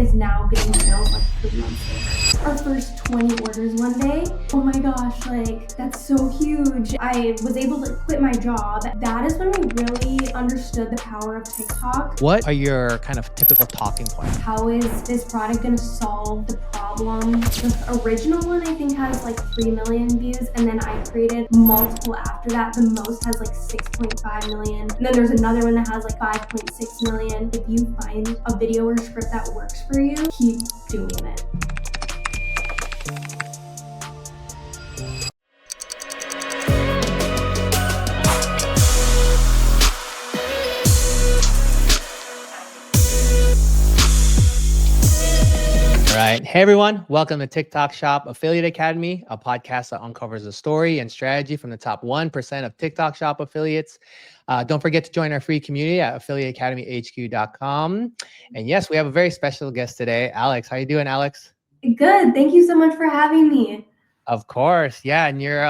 is now getting sales like 3 months later. Our first 20 orders one day. Oh my gosh, like that's so huge. I was able to quit my job. That is when we really understood the power of TikTok. What are your kind of typical talking points? How is this product going to solve the problem? The original one I think has like 3 million views, and then I created multiple after that. The most has like 6.5 million, and then there's another one that has like 5.6 million. If you find a video or script that works for you, keep doing it. All right. Hey, everyone. Welcome to TikTok Shop Affiliate Academy, a podcast that uncovers the story and strategy from the top 1% of TikTok Shop affiliates. Don't forget to join our free community at affiliateacademyhq.com. And yes, we have a very special guest today, Alex. How you doing, Alex? Good. Thank you so much for having me. Of course. Yeah. And you're,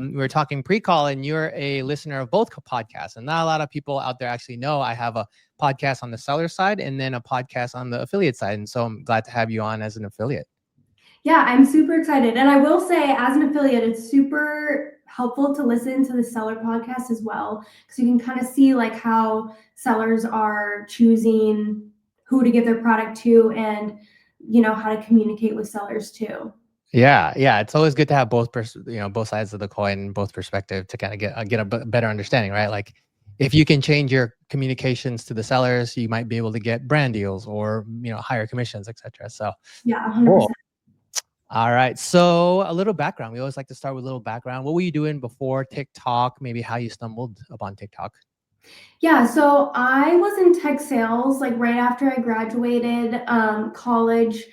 we were talking pre-call, and you're a listener of both podcasts. And not a lot of people out there actually know I have a podcast on the seller side and then a podcast on the affiliate side. And so I'm glad to have you on as an affiliate. Yeah, I'm super excited. And I will say, as an affiliate, it's super helpful to listen to the seller podcast as well, because you can kind of see like how sellers are choosing who to give their product to, and how to communicate with sellers too. Yeah, it's always good to have both both sides of the coin, both perspective, to kind of get a better understanding, right? Like, if you can change your communications to the sellers, you might be able to get brand deals or higher commissions, etc. So yeah, 100%. Cool. All right, so a little background. We always like to start with a little background. What were you doing before TikTok? Maybe how you stumbled upon TikTok? Yeah, so I was in tech sales like right after I graduated college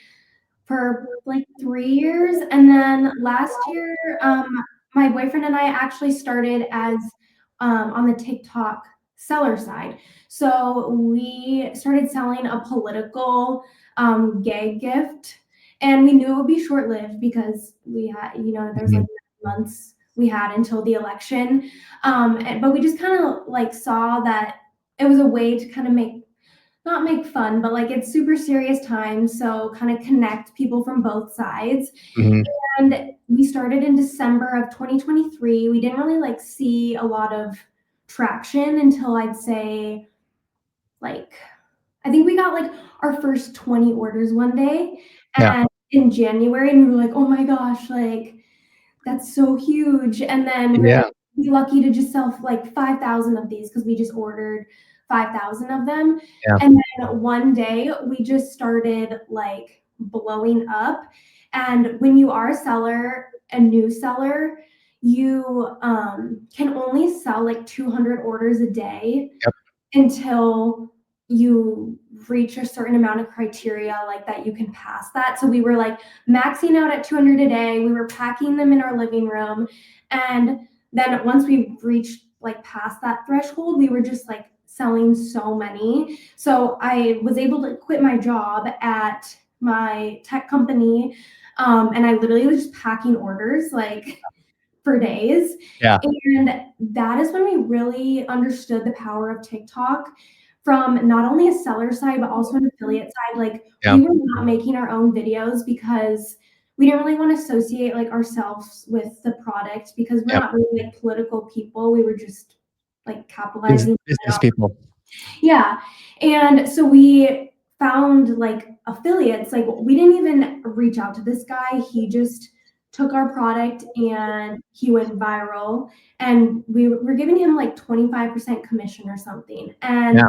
for like 3 years, and then last year my boyfriend and I actually started as on the TikTok seller side. So we started selling a political gag gift, and we knew it would be short-lived because we had, there's like 9 months we had until the election. But we just kind of like saw that it was a way to kind of not make fun, but like it's super serious time. So kind of connect people from both sides. Mhm. And we started in December of 2023. We didn't really like see a lot of traction until I'd say like, I think we got like our first 20 orders one day. Yeah. And in January, and we were like, oh my gosh, like that's so huge. And then we were Yeah. like, lucky to just sell like 5,000 of these because we just ordered 5,000 of them. Yeah. And then one day we just started like blowing up. And when you are a new seller, you can only sell like 200 orders a day. Yep. Until you reach a certain amount of criteria like that you can pass that. So we were like maxing out at 200 a day. We were packing them in our living room. And then once we reached like past that threshold, we were just like selling so many. So I was able to quit my job at my tech company. And I literally was just packing orders like for days. Yeah. And that is when we really understood the power of TikTok from not only a seller side, but also an affiliate side. Like we were not making our own videos because we didn't really want to associate like ourselves with the product, because we're not really like political people. We were just like capitalizing business people. Yeah. And so we found like affiliates. Like we didn't even reach out to this guy. He just took our product and he went viral, and we were giving him like 25% commission or something. And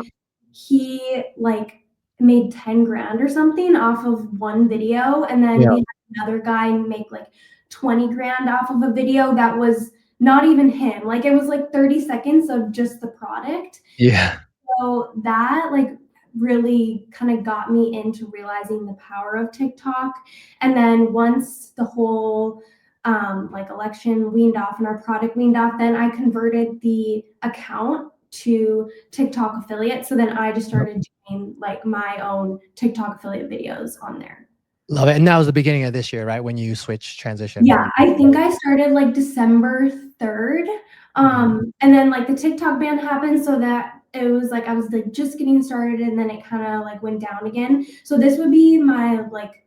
he like made 10 grand or something off of one video. And then we had another guy make like 20 grand off of a video that was not even him. Like it was like 30 seconds of just the product. Yeah. So that like really kind of got me into realizing the power of TikTok. And then once the whole like election weaned off and our product weaned off, then I converted the account to TikTok affiliate. So then I just started doing like my own TikTok affiliate videos on there. Love it. And that was the beginning of this year, right? When you transition. Yeah, I think I started like December 3rd. And then like the TikTok ban happened, so that it was like I was like just getting started and then it kind of like went down again. So this would be my like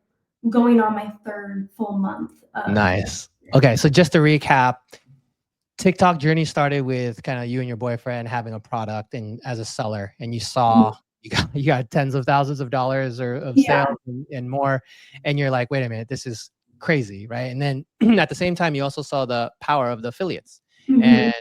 going on my third full month of. Nice. Okay, so just to recap, TikTok journey started with kind of you and your boyfriend having a product and as a seller, and you saw you got tens of thousands of dollars or of Yeah. sales and more, and you're like, wait a minute, this is crazy, right? And then at the same time, you also saw the power of the affiliates, Mhm. and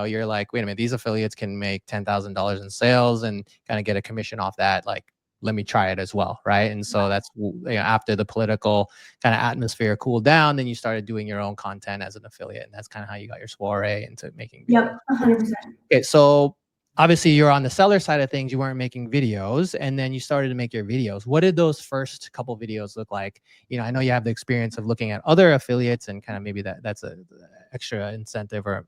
you're like, wait a minute, these affiliates can make $10,000 in sales and kind of get a commission off that. Like, let me try it as well, right? And so that's after the political kind of atmosphere cooled down, then you started doing your own content as an affiliate, and that's kind of how you got your soiree into making videos. Yep, 100%. Okay, so obviously you're on the seller side of things. You weren't making videos, and then you started to make your videos. What did those first couple videos look like? I know you have the experience of looking at other affiliates, and kind of maybe that's a extra incentive or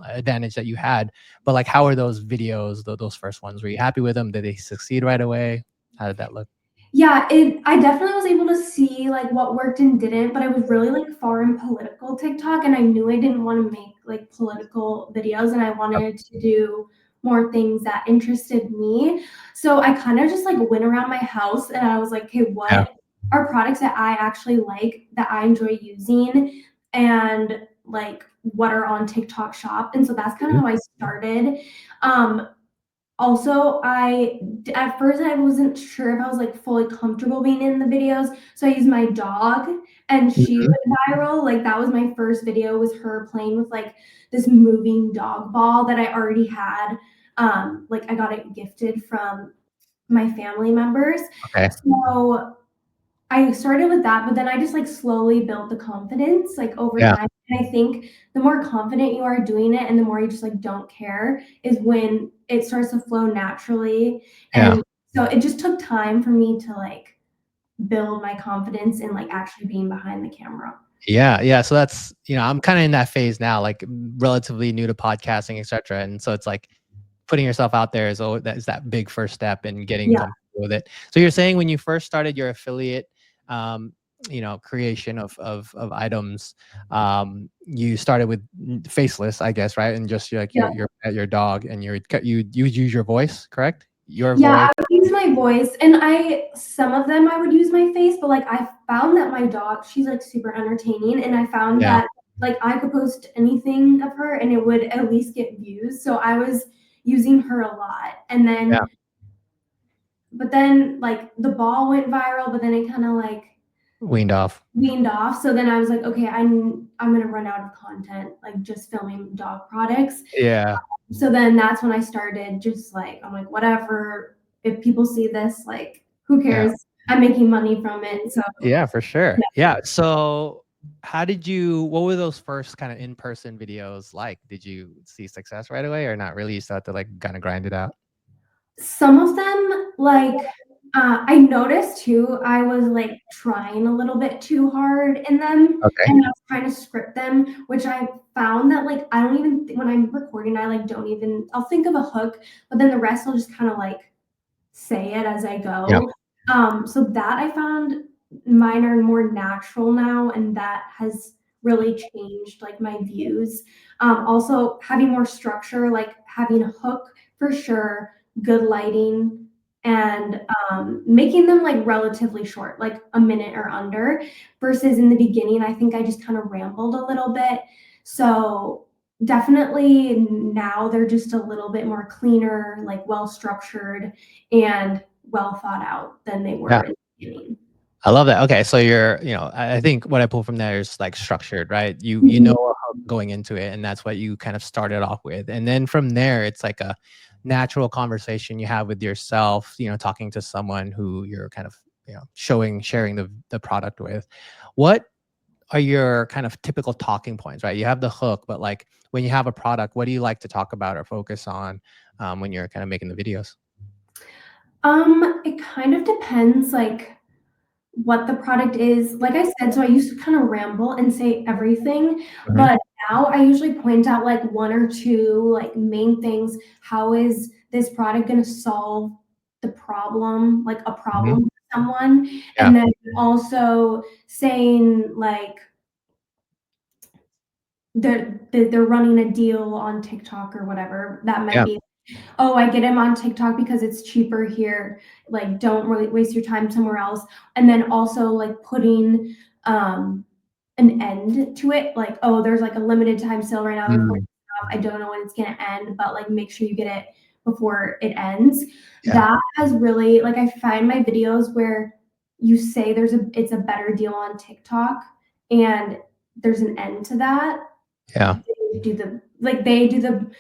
advantage that you had. But like, how are those videos? Those first ones, were you happy with them? Did they succeed right away? How did that look? Yeah, I definitely was able to see like what worked and didn't, but I was really like far in political TikTok and I knew I didn't want to make like political videos and I wanted to do more things that interested me. So I kind of just like went around my house and I was like, okay, Yeah. what are products that I actually like that I enjoy using and like what are on TikTok shop. And so that's kind of Mhm. how I started. Um, Also, at first I wasn't sure if I was like fully comfortable being in the videos, so I used my dog and she Mhm. went viral. Like that was my first video was her playing with like this moving dog ball that I already had. Like I got it gifted from my family members. Okay. So I started with that, but then I just like slowly built the confidence like over Yeah. time. And I think the more confident you are doing it and the more you just like don't care is when it starts to flow naturally. Yeah. And so it just took time for me to like build my confidence in like actually being behind the camera. Yeah, yeah. So that's, I'm kind of in that phase now, like relatively new to podcasting, etc. And so it's like putting yourself out there is that big first step in getting Yeah. comfortable with it. So you're saying when you first started your affiliate, um, creation of items, you started with faceless, I guess, right? And just like Yeah. your pet, your dog, and you use your voice, correct? Your Yeah, voice. I would use my voice and some of them I would use my face, but like I found that my dog, she's like super entertaining and I found Yeah, that like I could post anything of her and it would at least get views. So I was using her a lot. And yeah. then but then like the ball went viral, but then it kind of like Weaned off. weaned off. So then I was like, okay, I'm gonna run out of content, like just filming dog products. Yeah. So then that's when I started just like, I'm like, whatever. If people see this, like, who Yeah. cares? I'm making money from it. So Yeah, for sure. yeah. Yeah. So what were those first kind of in-person videos like? Did you see success right away or not really? You still had to like kind of grind it out? Some of them, like, I noticed too, I was like trying a little bit too hard in them Okay. and I was trying to script them, which I found that like I don't even, when I'm recording, I like don't even, I'll think of a hook, but then the rest will just kind of like say it as I Yeah. go. So that I found mine are more natural now, and that has really changed like my views. Also having more structure, like having a hook for sure, good lighting, and making them like relatively short, like a minute or under, versus in the beginning, I think I just kind of rambled a little bit. So definitely now they're just a little bit more cleaner, like well structured and well thought out than they Yeah. were in the beginning. I love that. Okay. So I think what I pull from there is like structured, right? You Mhm. know how going into it, and that's what you kind of started off with. And then from there, it's like a natural conversation you have with yourself, talking to someone who you're kind of, sharing the product with. What are your kind of typical talking points, right? You have the hook, but like when you have a product, what do you like to talk about or focus on when you're kind of making the videos? It kind of depends like what the product is. Like I said, so I used to kind of ramble and say everything, Mhm. but now I usually point out like one or two like main things. How is this product going to solve the problem, like a Mhm. problem for someone? Yeah. And then also saying like they're running a deal on TikTok or whatever that might Yeah. be. Oh, I get them on TikTok because it's cheaper here. Like, don't really waste your time somewhere else. And then also like putting an end to it. Like, oh, there's like a limited time sale right now. They're 40% Mm, off. I don't know when it's gonna end, but like make sure you get it before it ends. yeah. That has really like I find my videos where you say it's a better deal on TikTok and there's an end to that. Yeah. They do the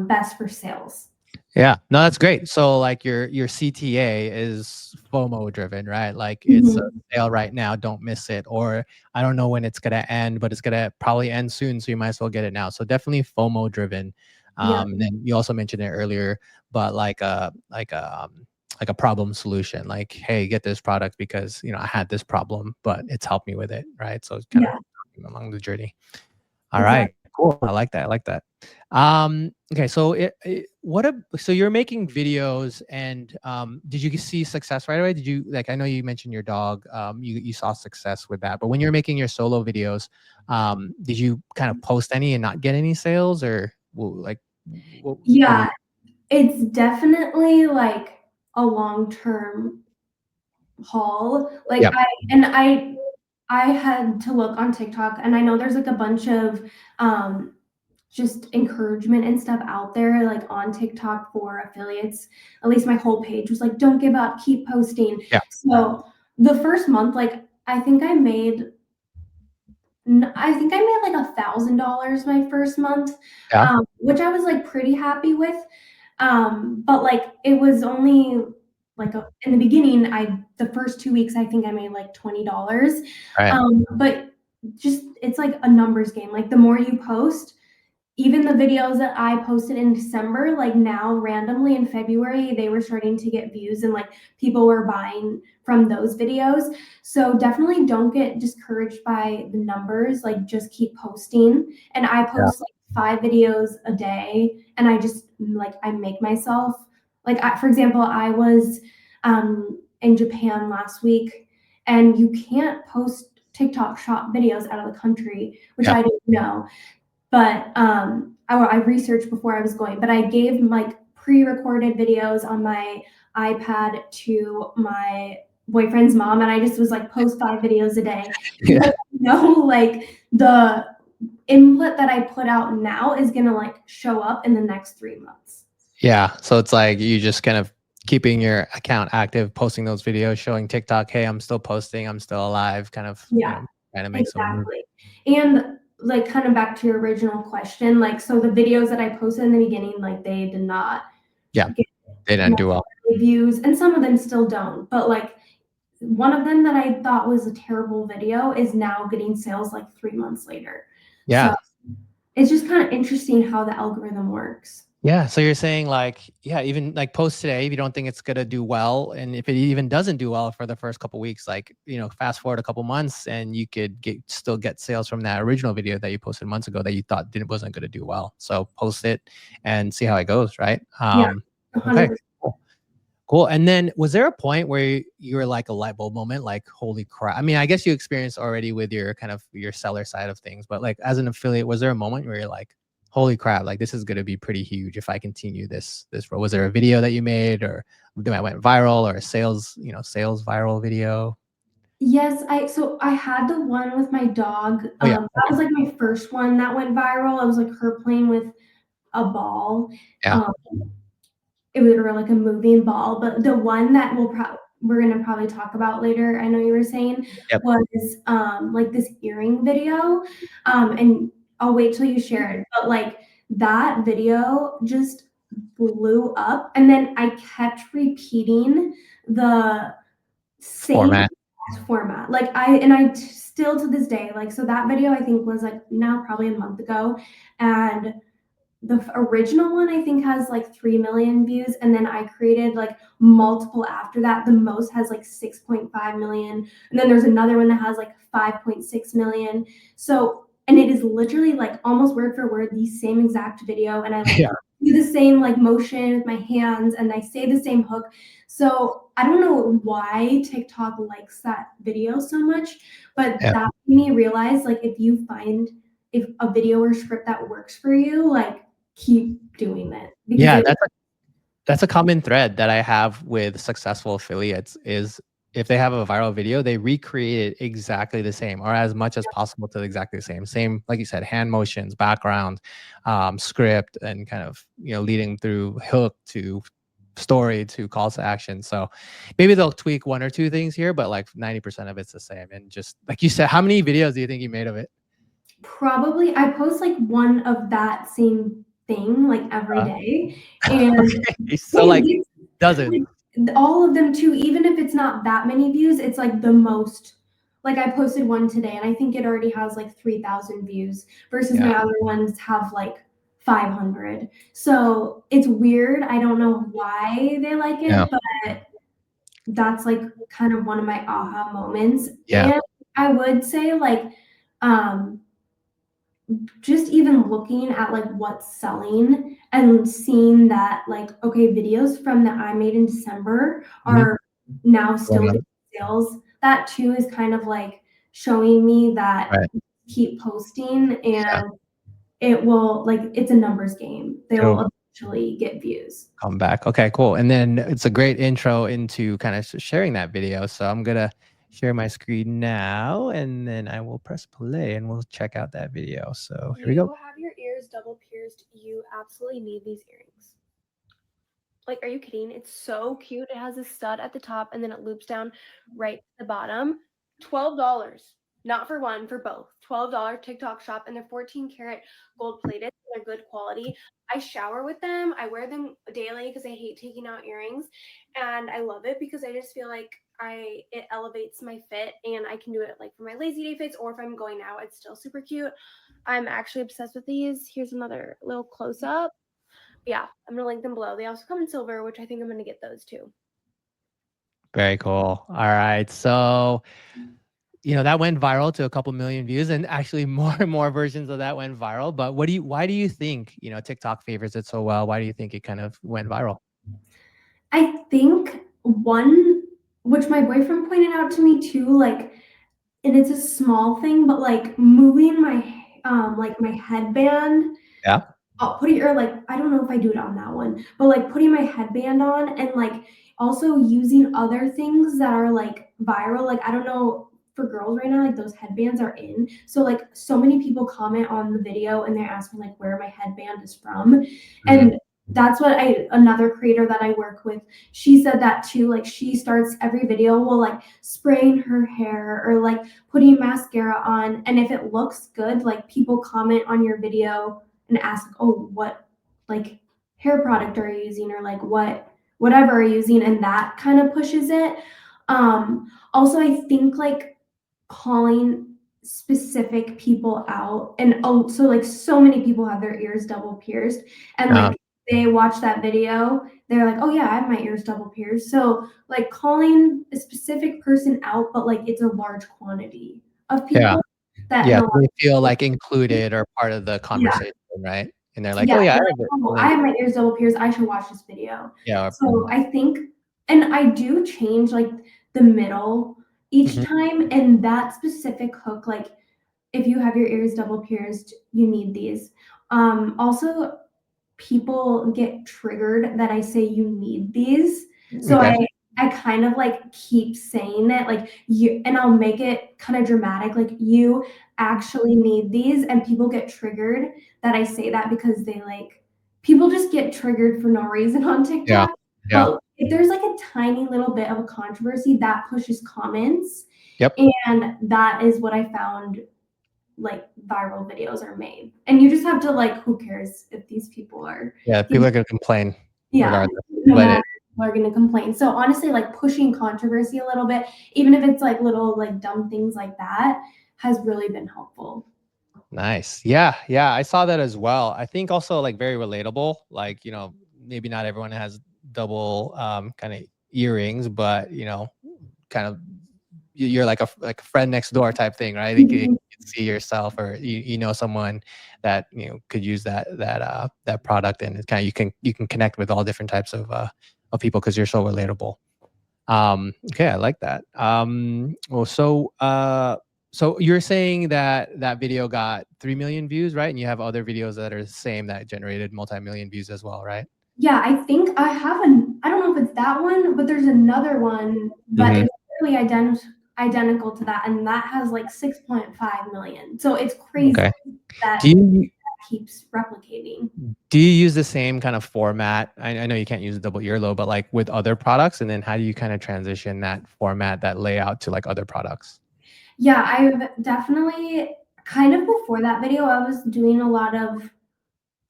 best for sales. Yeah, no, that's great. So like your CTA is FOMO driven, right? Like it's a Mhm. sale right now, don't miss it. Or I don't know when it's gonna end, but it's gonna probably end soon, so you might as well get it now. So definitely FOMO driven. Yeah. And then you also mentioned it earlier, but like a problem solution. Like, hey, get this product because I had this problem, but it's helped me with it, right? So it's kind of Yeah, along the journey. All right, exactly. cool. I like that. I like that. Okay, so so you're making videos and did you see success right away? Did you like I know you mentioned your dog, you saw success with that, but when you're making your solo videos, did you kind of post any and not get any sales or like what was Yeah, it's definitely like a long-term haul. Like Yep. I had to look on TikTok and I know there's like a bunch of um just encouragement and stuff out there like on TikTok for affiliates. At least my whole page was like, don't give up, keep posting. Yeah. So the first month, like I think I made I think I made like $1,000 my first month, Yeah. which I was like pretty happy with. But like it was only like in the beginning, the first 2 weeks I think I made like $20. Right. But just it's like a numbers game. Like the more you post, even the videos that I posted in December, like now randomly in February, they were starting to get views and like people were buying from those videos. So definitely don't get discouraged by the numbers. Like just keep posting. And I Yeah. post like 5 videos a day and I just like I make myself for example, I was in Japan last week and you can't post TikTok shop videos out of the country, which Yeah. I didn't know. But I researched before I was going, but I gave like pre-recorded videos on my iPad to my boyfriend's mom, and I just was like post 5 videos a day because Yeah. I know like the input that I put out now is gonna like show up in the next 3 months. Yeah. So it's like you just kind of keeping your account active, posting those videos, showing TikTok, hey, I'm still posting, I'm still alive, kind of, Yeah, trying to make some moves. exactly. And like kind of back to your original question, like so the videos that I posted in the beginning, like they did not Yeah. get They didn't much do well. reviews, and some of them still don't. But like one of them that I thought was a terrible video is now getting sales like 3 months later. So Yeah. it's just kind of interesting how the algorithm works. Yeah. So you're saying like, yeah, even like post today, if you don't think it's gonna do well, and if it even doesn't do well for the first couple weeks, like, fast forward a couple months and you could still get sales from that original video that you posted months ago that you thought didn't wasn't gonna do well. So post it and see how it goes, right? Yeah, Okay. 100%. Cool. Cool. And then was there a point where you were like a light bulb moment, like, holy crap? I mean, I guess you experienced already with your kind of your seller side of things, but like as an affiliate, was there a moment where you're like, holy crap, like this is going to be pretty huge if I continue this role? Was there a video that you made or that went viral or a sales viral video? Yes, I had the one with my dog. Oh yeah. That was like my first one that went viral. I was like her playing with a ball. Yeah. Um, it was or like a moving ball, but the one that we're gonna probably talk about later, I know you were saying, Yep. was like this earring video. And I'll wait till you share it. But like that video just blew up. And then I kept repeating the same Format. format. Like I still to this day, like so that video I think was like now probably a month ago. And the original one I think has like 3 million views, and then I created like multiple after that. The most has like 6.5 million, and then there's another one that has like 5.6 million. So, and it is literally like almost word for word the same exact video, and I like Yeah. do the same like motion with my hands, and I say the same hook. So I don't know why TikTok likes that video so much, but Yeah. that made me realize like if you find if a video or script that works for you, like keep doing it because Yeah, that's a common thread that I have with successful affiliates is if they have a viral video, they recreate it exactly the same or as much as possible to exactly the same. Same, like you said, hand motions, background, script, and kind of, leading through hook to story to calls to action. So maybe they'll tweak one or two things here, but like 90% of it's the same. And just like you said, how many videos do you think you made of it? probably I post like one of that same thing like every Uh, day, and okay, so it like gets dozens. like all of them too. Even if it's not that many views, it's like the most. Like I posted one today, and I think it already has like 3,000 views versus Yeah, my other ones have like 500. So it's weird. I don't know why they like yeah, it, but that's like kind of one of my aha moments. yeah. And I would say like um just even looking at like what's selling and seeing that like okay videos from that I made in December Mhm. are now Going still on. doing sales, that too is kind of like showing me that Right. keep posting Yeah. and it will like it's a numbers game, they It'll will eventually get views. come back. Okay, cool. And then it's a great intro into kind of sharing that video. So I'm gonna share my screen now, and then I will press play, and we'll check out that video. So here we go. You have your ears double pierced. You absolutely need these earrings. Like, are you kidding? It's so cute. It has a stud at the top and then it loops down right to the bottom. $12. Not for one, for both. $12 TikTok shop, and they're 14 karat gold plated. They're good quality. I shower with them. I wear them daily because I hate taking out earrings. And I love it because I just feel like it elevates my fit, and I can do it like for my lazy day fits, or if I'm going out, it's still super cute. I'm actually obsessed with these. Here's another little close up. Yeah, I'm gonna link them below. They also come in silver, which I think I'm gonna get those too. Very cool. All right. So, that went viral to a couple million views, and actually more and more versions of that went viral. But why do you think, TikTok favors it so well? Why do you think it kind of went viral? I think one, which my boyfriend pointed out to me too, like, and it's a small thing, but like moving my headband, Yeah. putting or like I don't know if I do it on that one, but like putting my headband on and like also using other things that are like viral. Like I don't know for girls right now, like those headbands are in. So like so many people comment on the video and they're asking like where my headband is from. Mhm. And that's what another creator that I work with, she said that too. Like she starts every video will like spraying her hair or like putting mascara on. And if it looks good, like people comment on your video and ask, oh, what like hair product are you using or like whatever are you using, and that kind of pushes it. Also I think like calling specific people out, and oh, so like so many people have their ears double pierced and Uh, like they watch that video, they're like, oh yeah, I have my ears double pierced. So like calling a specific person out, but like it's a large quantity of yeah. people that Yeah. in a So lot they feel of like included or part of the yeah. conversation, right? And they're like, Yeah, oh yeah, I they're have like, it. "Oh, And I then, have my ears double pierced, I should watch this video." yeah. So, I think and I do change, like, the middle each Mhm. time, and that specific hook, like, if you have your ears double pierced, you need these. Also, people get triggered that I say you need these. So Okay. I kind of like keep saying it like you, and I'll make it kind of dramatic like you actually need these, and people get triggered that I say that because they like people just get triggered for no reason on Yeah. TikTok. Yeah. But if there's like a tiny little bit of a controversy that pushes comments, Yep. and that is what I found like viral videos are made. And you just have to like, who cares if these people are, Yeah. People are gonna complain yeah, regardless. no But matter people are gonna complain. So honestly, like pushing controversy a little bit, even if it's like little like dumb things like that, has really been helpful. nice. Yeah. Yeah. I saw that as well. I think also like very relatable. Like, maybe not everyone has double kind of earrings, but kind of you're like a friend next door type thing, right? Like you Mhm. can see yourself or you know someone that could use that product, and it's kind of you can connect with all different types of people because you're so relatable. Okay, I like that. Well, So you're saying that that video got 3 million views, right? And you have other videos that are the same that generated multi-million views as well, right? Yeah, I think I have I don't know if it's that one, but there's another one, but Mhm. it's really identical to that, and that has like 6.5 million. So it's crazy Okay. that Do you keeps replicating. do you use the same kind of format? I know you can't use double earlobe, but like with other products, and then how do you kind of transition that format, that layout to like other products? Yeah, I've definitely kind of before that video, I was doing a lot of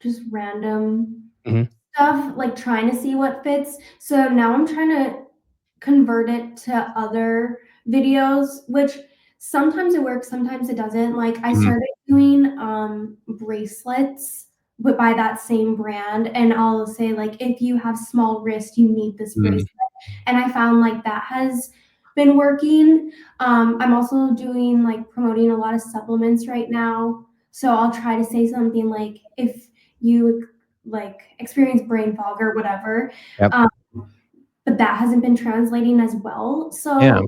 just random Mhm. stuff, like trying to see what fits. So now I'm trying to convert it to other videos, which sometimes it works, sometimes it doesn't. Like I Mhm. started doing bracelets but by that same brand, and I'll say like if you have small wrist, you need this Mm. bracelet. And I found like that has been working. I'm also doing like promoting a lot of supplements right now. So I'll try to say something like if you like experience brain fog or whatever. Yep. Um, but that hasn't been translating as well. Yeah. So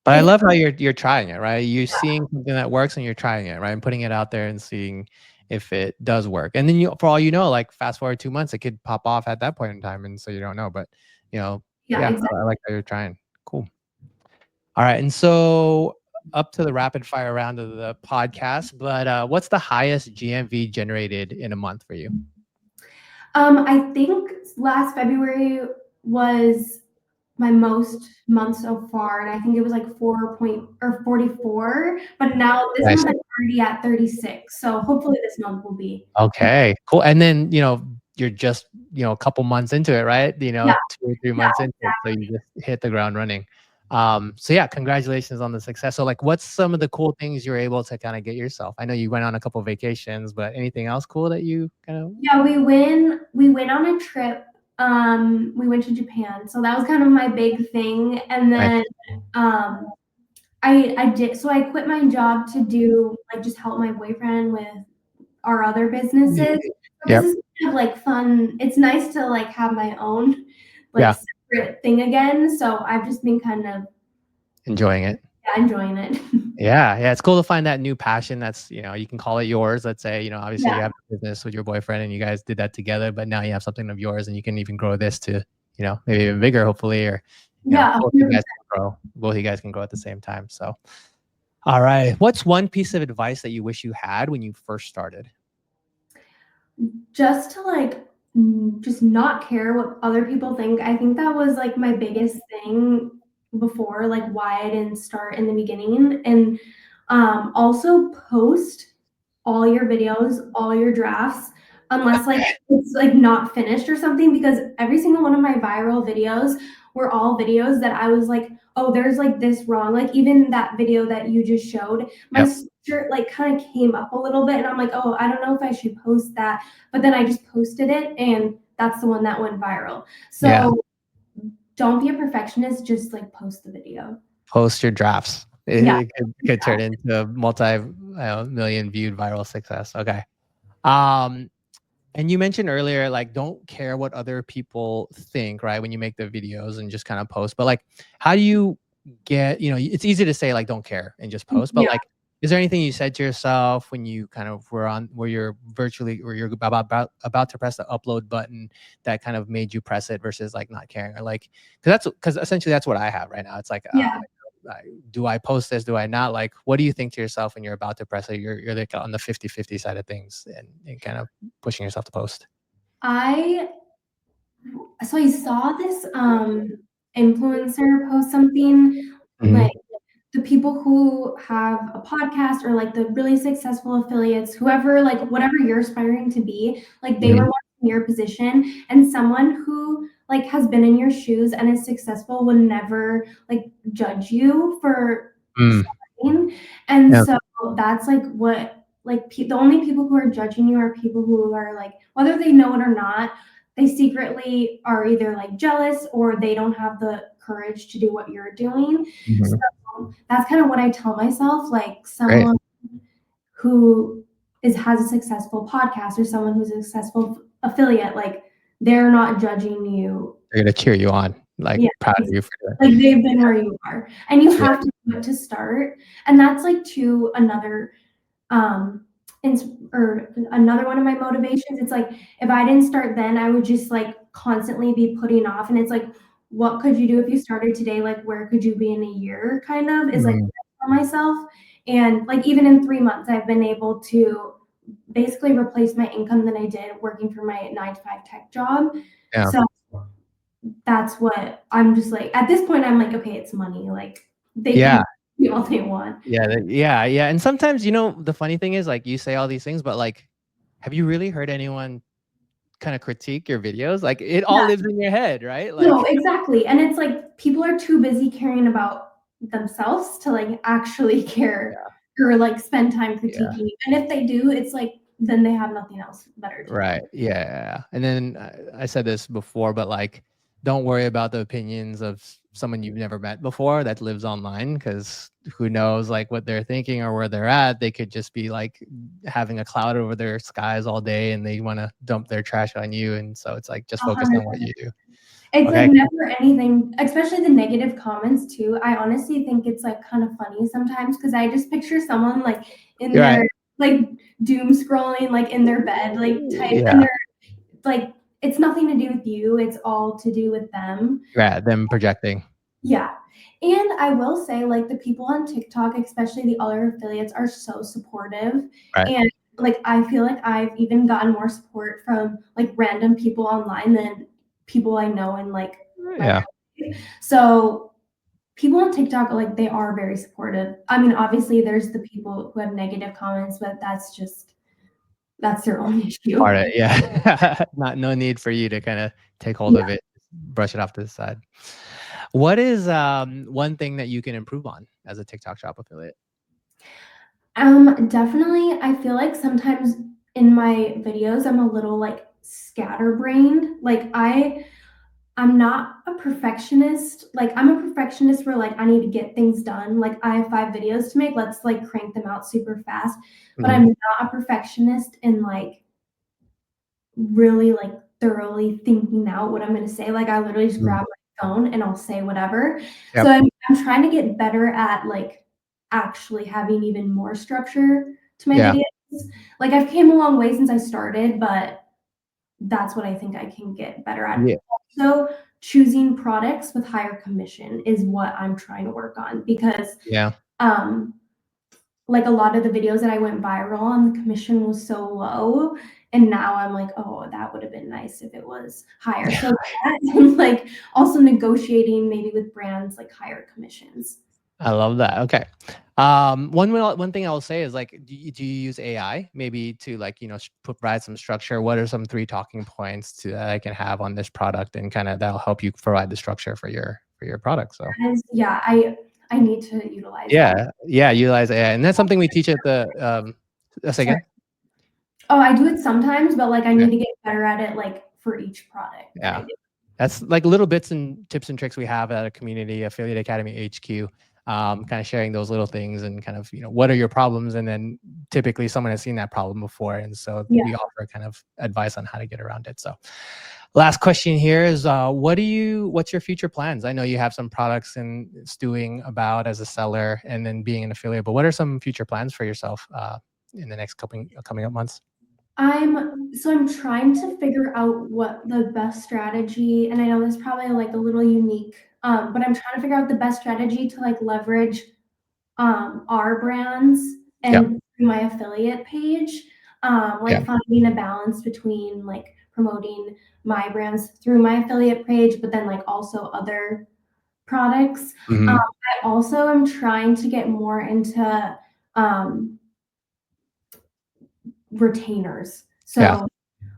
But I it's love how you're trying it, right? You're seeing something that works and you're trying it, right? And putting it out there and seeing if it does work. And then you, for all you know, like fast forward 2 months, it could pop off at that point in time, and so you don't know. But you know, yeah, yeah, exactly. I like how you're trying. Cool. All right, and so up to the rapid fire round of the podcast. But what's the highest GMV generated in a month for you? I think last February was my most month so far, and I think it was like 44. But now this Nice. month I'm already at 36. So hopefully this month will be. Okay, cool. And then, you're just, a couple months into it, right? Yeah, 2 or 3 yeah, months into it, so you just hit the ground running. So yeah, congratulations on the success. So like, what's some of the cool things you're able to kind of get yourself? I know you went on a couple vacations, but anything else cool that you kind of yeah. We went on a trip. We went to Japan, so that was kind of my big thing. And nice. then um, I did so I quit my job to do like just help my boyfriend with our other businesses. So this Yep. is kind of like fun. It's nice to like have my own like Yeah. separate thing again. So I've just been kind of Enjoying it. enjoying it. Yeah, yeah, it's cool to find that new passion that's, you can call it yours. Let's say, obviously you Yeah, have a business with your boyfriend and you guys did that together, but now you have something of yours and you can even grow this to, maybe even bigger, hopefully, or, yeah, both you 100%. guys can grow. Both you guys can grow at the same time. So, all right. What's one piece of advice that you wish you had when you first started? Just to like just not care what other people think. I think that was like my biggest thing before, like why I didn't start in the beginning. And also post all your videos, all your drafts, unless like it's like not finished or something, because every single one of my viral videos were all videos that I was like, oh, there's like this wrong. Like even that video that you just showed, my Yep. shirt like kind of came up a little bit and I'm like, oh, I don't know if I should post that. But then I just posted it and that's the one that went viral. Yeah. So don't be a perfectionist, just like post the video. Post your drafts. It, Yeah. it could turn into a multi-million viewed viral success. Okay. Um, And you mentioned earlier, like, don't care what other people think, right? When you make the videos and just kind of post. But like, how do you get, it's easy to say like, don't care and just post. But Yeah. like, is there anything you said to yourself when you kind of were on where you're virtually or you're about to press the upload button that kind of made you press it versus like not caring or like, because essentially that's what I have right now. It's like, Yeah. do I post this? Do I not? Like, what do you think to yourself when you're about to press it? You're like on the 50-50 side of things and kind of pushing yourself to post. I So I saw this influencer post something Mhm. like the people who have a podcast or like the really successful affiliates, whoever, like whatever you're aspiring to be, like they were Mhm. once in your position, and someone who like has been in your shoes and is successful would never like judge you for Mm. starting. And Yeah. so that's like what like the only people who are judging you are people who are like whether they know it or not, they secretly are either like jealous or they don't have the courage to do what you're doing. Mhm. So that's kind of what I tell myself, like Great. someone who has a successful podcast or someone who's a successful affiliate, like they're not judging you. They're gonna cheer you on. like Yeah. proud of you for that. Like they've been where you are, and you Yeah. have to do it to start. And that's like to another or another one of my motivations. It's like if I didn't start then, I would just like constantly be putting off. And it's like, what could you do if you started today? Like where could you be in a year? Kind of is like Mm, for myself. And like even in 3 months, I've been able to basically replace my income that I did working for my 9 to 5 tech job. yeah. So that's what I'm just like at this point I'm like, okay, it's money. Like they Yeah. can do all they want. Yeah. And sometimes, the funny thing is like you say all these things, but like, have you really heard anyone kind of critique your videos? Like it all Yeah. lives in your head, right? No, Like, exactly. And it's like people are too busy caring about themselves to like actually care or like spend time yeah. critiquing. And if they do, it's like then they have nothing else better to Right. do. Yeah. And then I said this before, but like, don't worry about the opinions of someone you've never met before that lives online, because who knows like what they're thinking or where they're at. They could just be like having a cloud over their skies all day and they want to dump their trash on you. And so it's like, just focus on what you do. It's Okay. like never anything, especially the negative comments too. I honestly think it's like kind of funny sometimes because I just picture someone like in You're right. their like doom scrolling like in their bed like type Yeah. and they're like it's nothing to do with you. It's all to do with them. Yeah. Them projecting. Yeah. And I will say, like, the people on TikTok, especially the other affiliates, are so supportive. Right. And like, I feel like I've even gotten more support from like random people online than people I know in like my Yeah. real life. So people on TikTok, like, they are very supportive. I mean, obviously, there's the people who have negative comments, but that's their own issue. Part of it. Yeah. No need for you to kind of take hold of it, brush it off to the side. What is one thing that you can improve on as a TikTok Shop affiliate? Definitely, I feel like sometimes in my videos, I'm a little like scatterbrained. Like I'm not a perfectionist. Like I'm a perfectionist where like I need to get things done. Like I have 5 videos to make. Let's like crank them out super fast. But Mhm. I'm not a perfectionist in like really like thoroughly thinking out what I'm gonna say. Like I literally just Mm. grab my phone and I'll say whatever. Yep. So I'm trying to get better at like actually having even more structure to my Yeah. videos. Like I've came a long way since I started, but that's what I think I can get better at. Yeah. Also, choosing products with higher commission is what I'm trying to work on because Yeah. like a lot of the videos that I went viral on, the commission was so low. And now I'm like, oh, that would have been nice if it was higher. So that and like also negotiating maybe with brands like higher commissions. I love that. Okay. One thing I will say is like, do you use AI maybe to like, provide some structure? What are some 3 talking points that I can have on this product, and kind of that'll help you provide the structure for your product. So Yeah, I need to utilize that. yeah, utilize AI, and that's something we teach at the say again. Oh, I do it sometimes, but like I Okay. need to get better at it like for each product that I Yeah. do. That's like little bits and tips and tricks we have at a community affiliate academy HQ. Kind of sharing those little things and kind of, what are your problems? And then typically someone has seen that problem before. And so Yeah. we offer kind of advice on how to get around it. So last question here is, what's your future plans? I know you have some products and stewing about as a seller and then being an affiliate, but what are some future plans for yourself in the next coming up months? I'm trying to figure out what the best strategy, and I know this is probably like a little unique, but I'm trying to figure out the best strategy to like leverage our brands Yep. and through my affiliate page. Yeah. Like finding a balance between like promoting my brands through my affiliate page, but then like also other products. Mhm. I also am trying to get more into retainers. Yeah. So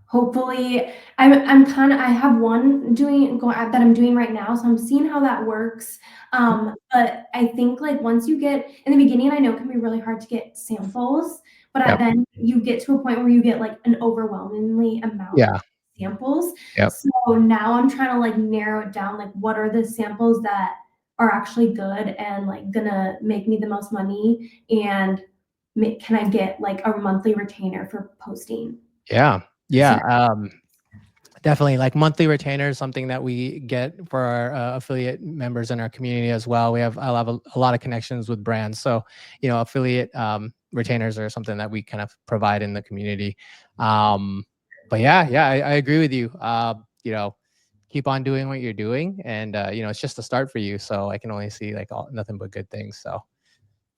hopefully I have one that I'm doing right now, so I'm seeing how that works. But I think like once you get in the beginning, I know it can be really hard to get samples, but Yep. then you get to a point where you get like an overwhelmingly amount Yeah. of samples. Yep. So now I'm trying to like narrow it down, like what are the samples that are actually good and like gonna make me the most money, and can I get like a monthly retainer for posting? Yeah. Yeah. Definitely, like monthly retainers, something that we get for our affiliate members in our community as well. I'll have a lot of connections with brands, so affiliate retainers are something that we kind of provide in the community. But I agree with you. Keep on doing what you're doing, and it's just a start for you. So I can only see like nothing but good things. So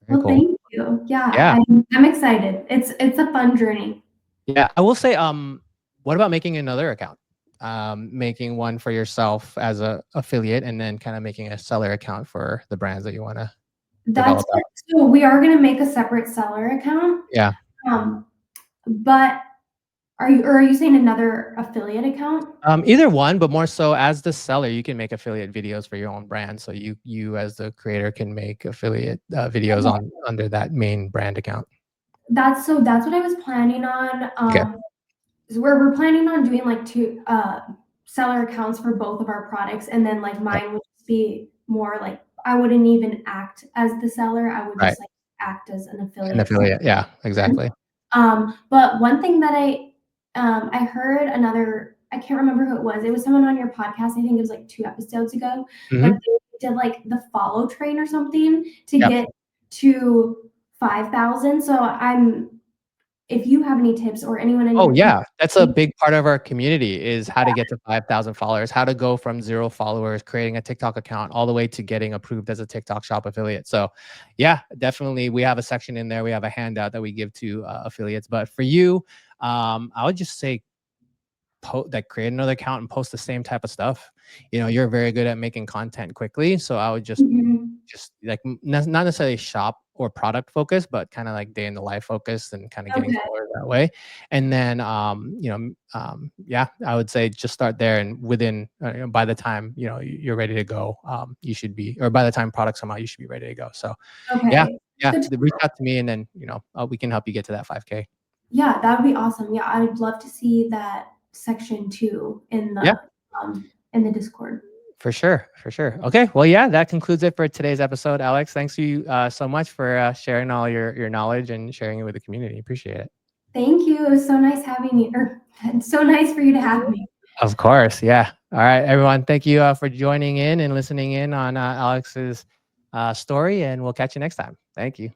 very Well, cool. thank you. Yeah, Yeah, I'm excited. It's a fun journey. yeah. I will say, what about making another account? Making one for yourself as a affiliate, and then kind of making a seller account for the brands that you want to That's develop out. so we are gonna make a separate seller account. Yeah. Um, but are you saying another affiliate account? Either one, but more so as the seller, you can make affiliate videos for your own brand. So you as the creator can make affiliate videos Okay. on under that main brand account. That's what I was planning on. Okay. So we're planning on doing like two seller accounts for both of our products, and then like mine would just be more like I wouldn't even act as the seller. I would Right. just like act as an An affiliate. affiliate. Yeah, exactly. But one thing that I heard I can't remember who it was. It was someone on your podcast. I think it was like 2 episodes ago. Mhm. That they did like the follow train or something to Yep. get to 5,000. So if you have any tips or anyone in Oh your yeah, that's a community- big part of our community is how to get to 5,000 followers, how to go from 0 followers, creating a TikTok account, all the way to getting approved as a TikTok Shop affiliate. So yeah, definitely we have a section in there. We have a handout that we give to affiliates. But for you, I would just say create another account and post the same type of stuff. You're very good at making content quickly. So I would just Mhm. like not necessarily shop or product focused, but kind of like day in the life focused and kind of getting Okay. followers that way. And then, I would say just start there, and within by the time you're ready to go, you should be, or by the time products come out, you should be ready to go. So yeah, Okay. Good to reach out to me, and then we can help you get to that 5K. Yeah, that would be awesome. Yeah, I'd love to see that section 2 Yeah. In the Discord. For sure. Okay. Well, yeah, that concludes it for today's episode, Alex. Thanks to you so much for sharing all your knowledge and sharing it with the community. Appreciate it. Thank you. It was so nice having you, or it's so nice for you to have me. Of course. Yeah. All right, everyone. Thank you for joining in and listening in on Alex's story, and we'll catch you next time. Thank you.